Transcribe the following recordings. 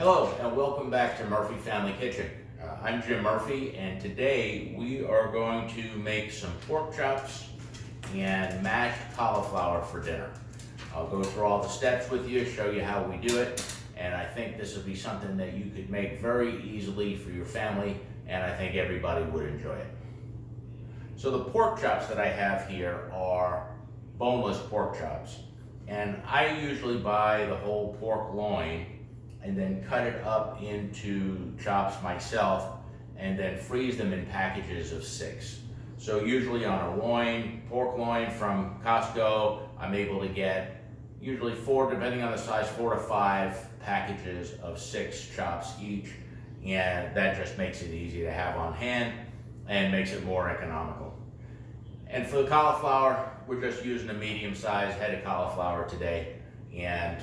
Hello and welcome back to Murphy Family Kitchen. I'm Jim Murphy and today we are going to make some pork chops and mashed cauliflower for dinner. I'll go through all the steps with you, show you how we do it, and I think this will be something that you could make very easily for your family, and I think everybody would enjoy it. So the pork chops that I have here are boneless pork chops, and I usually buy the whole pork loin and then cut it up into chops myself and then freeze them in packages of 6. So usually on a pork loin from Costco, I'm able to get usually 4, depending on the size, 4 to 5 packages of 6 chops each, and that just makes it easy to have on hand and makes it more economical. And for the cauliflower, we're just using a medium-sized head of cauliflower today, and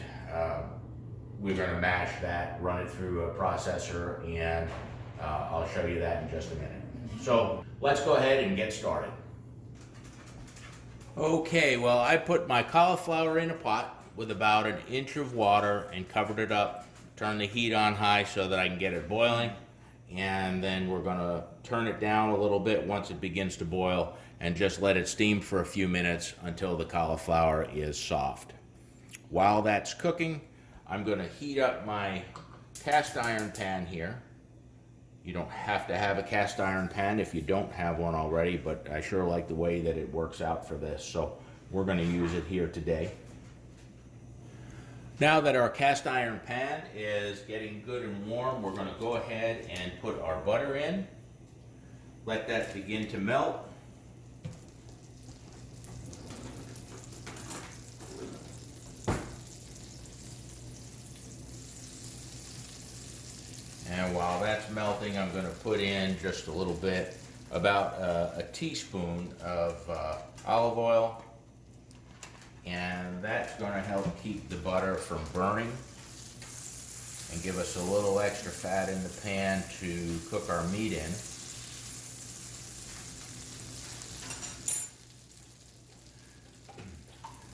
we're going to mash that, run it through a processor, and I'll show you that in just a minute. So let's go ahead and get started. Okay, well, I put my cauliflower in a pot with about 1 inch of water and covered it up, turn the heat on high so that I can get it boiling, and then we're going to turn it down a little bit once it begins to boil and just let it steam for a few minutes until the cauliflower is soft. While that's cooking, I'm going to heat up my cast iron pan here. You don't have to have a cast iron pan if you don't have one already, but I sure like the way that it works out for this, so we're going to use it here today. Now that our cast iron pan is getting good and warm, we're going to go ahead and put our butter in. Let that begin to melt. And while that's melting, I'm going to put in just a little bit, about a teaspoon of olive oil. And that's going to help keep the butter from burning and give us a little extra fat in the pan to cook our meat in.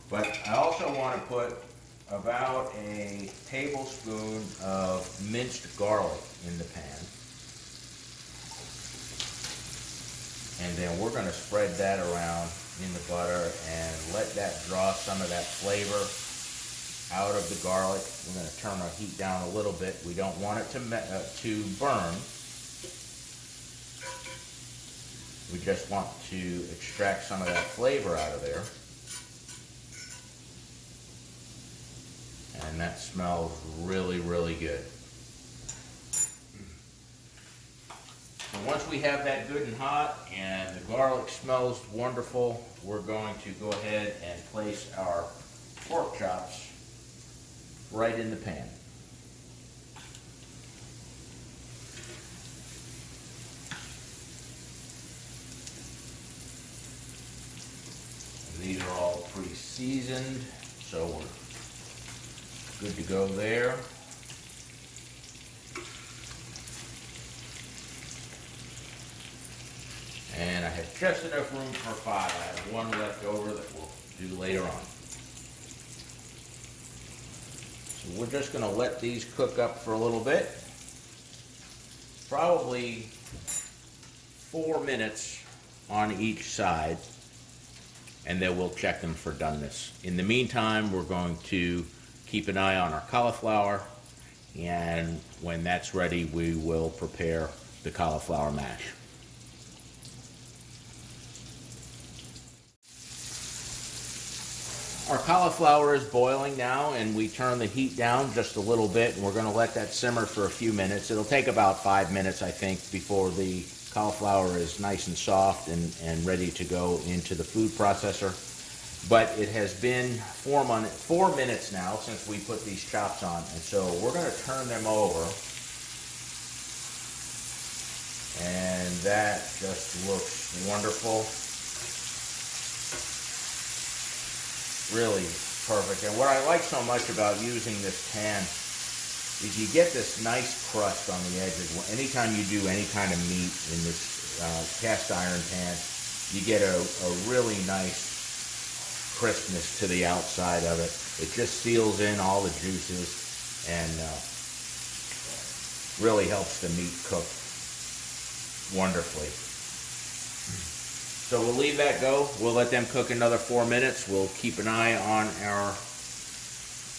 But I also want to put about a tablespoon of minced garlic in the pan. And then we're going to spread that around in the butter and let that draw some of that flavor out of the garlic. We're going to turn our heat down a little bit. We don't want it to burn. We just want to extract some of that flavor out of there. And that smells really, really good. So once we have that good and hot and the garlic smells wonderful, we're going to go ahead and place our pork chops right in the pan. And these are all pre-seasoned, so we're good to go there. And I have just enough room for 5. I have 1 left over that we'll do later on. So we're just going to let these cook up for a little bit. Probably 4 minutes on each side, and then we'll check them for doneness. In the meantime, we're going to keep an eye on our cauliflower, and when that's ready, we will prepare the cauliflower mash. Our cauliflower is boiling now, and we turn the heat down just a little bit, and we're going to let that simmer for a few minutes. It'll take about 5 minutes, I think, before the cauliflower is nice and soft and ready to go into the food processor. But it has been 4 minutes now since we put these chops on, and so we're going to turn them over. And that just looks wonderful. Really perfect. And what I like so much about using this pan is you get this nice crust on the edges. Anytime you do any kind of meat in this cast iron pan, you get a really nice crispness to the outside of it. It just seals in all the juices, and Really helps the meat cook wonderfully. So we'll leave that go. We'll let them cook another 4 minutes. We'll keep an eye on our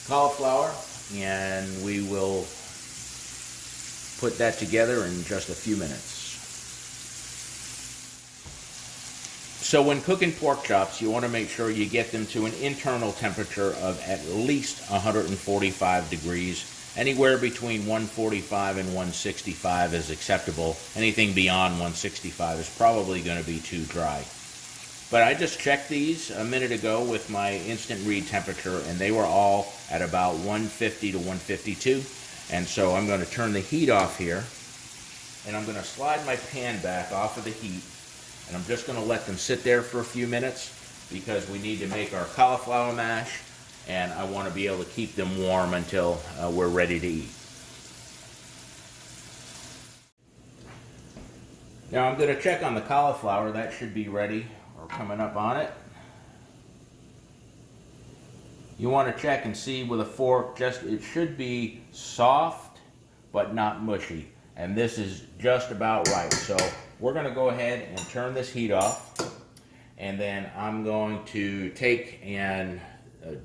cauliflower, and we will put that together in just a few minutes. So when cooking pork chops, you want to make sure you get them to an internal temperature of at least 145 degrees. Anywhere between 145 and 165 is acceptable. Anything beyond 165 is probably going to be too dry. But I just checked these a minute ago with my instant read temperature, and they were all at about 150 to 152. And so I'm going to turn the heat off here, and I'm going to slide my pan back off of the heat, and I'm just going to let them sit there for a few minutes because we need to make our cauliflower mash, and I want to be able to keep them warm until we're ready to eat. Now I'm going to check on the cauliflower. That should be ready or coming up on it. You want to check and see with a fork, it should be soft but not mushy, and this is just about right. So we're going to go ahead and turn this heat off, and then I'm going to take and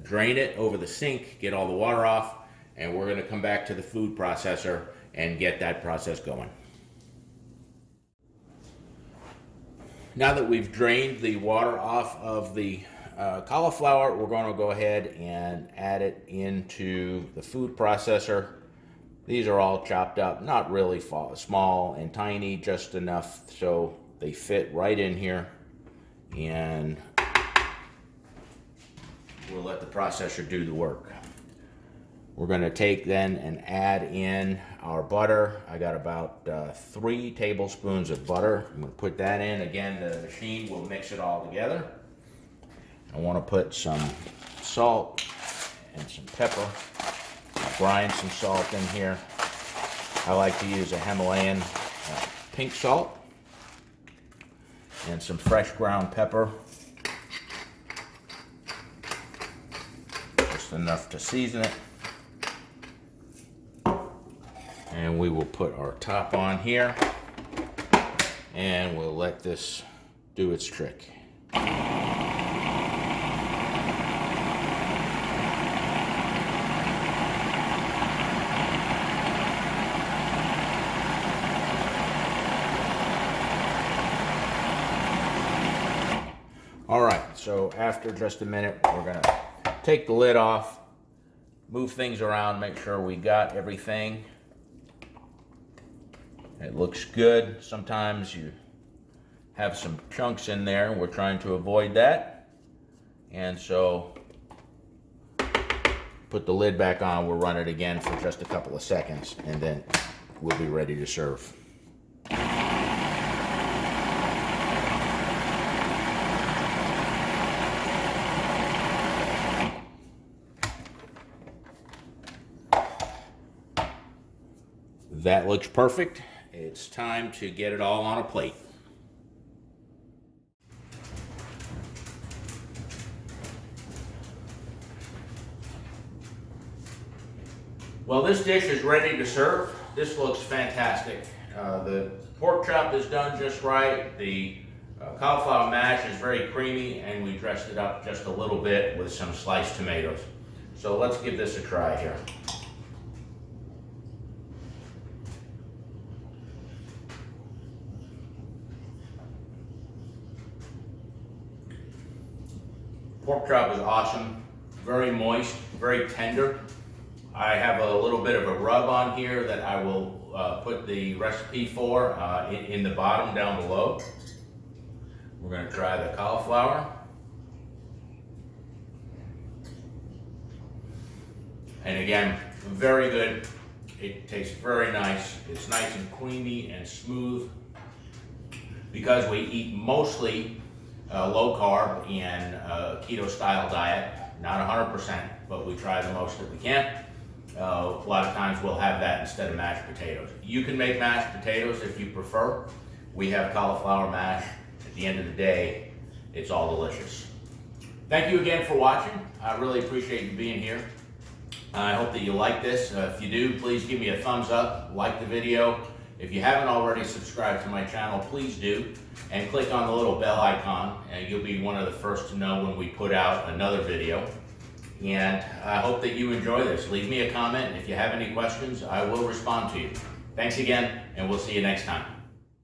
drain it over the sink, get all the water off, and we're going to come back to the food processor and get that process going. Now that we've drained the water off of the cauliflower, we're going to go ahead and add it into the food processor. These are all chopped up, not really small and tiny, just enough so they fit right in here, and we'll let the processor do the work. We're going to take then and add in our butter. I got about 3 tablespoons of butter. I'm going to put that in. Again, the machine will mix it all together. I want to put some salt and some pepper. I'll grind some salt in here. I like to use a Himalayan pink salt and some fresh ground pepper. Just enough to season it. And we will put our top on here, and we'll let this do its trick. All right, so after just a minute, we're gonna take the lid off, move things around, make sure we got everything. It looks good. Sometimes you have some chunks in there. We're trying to avoid that. And so put the lid back on. We'll run it again for just a couple of seconds, and then we'll be ready to serve. That looks perfect. It's time to get it all on a plate. Well, this dish is ready to serve. This looks fantastic. The pork chop is done just right. The cauliflower mash is very creamy, and we dressed it up just a little bit with some sliced tomatoes. So let's give this a try here. Pork chop is awesome, very moist, very tender. I have a little bit of a rub on here that I will put the recipe for in the bottom down below. We're going to try the cauliflower. And again, very good. It tastes very nice. It's nice and creamy and smooth. Because we eat mostly low carb and keto style diet, not 100%, but we try the most that we can. A lot of times we'll have that instead of mashed potatoes. You can make mashed potatoes if you prefer. We have cauliflower mash. At the end of the day, it's all delicious. Thank you again for watching. I really appreciate you being here. I hope that you like this. If you do, please give me a thumbs up, like the video. If you haven't already subscribed to my channel, please do, and click on the little bell icon, and you'll be one of the first to know when we put out another video. And I hope that you enjoy this. Leave me a comment, and if you have any questions, I will respond to you. Thanks again, and we'll see you next time.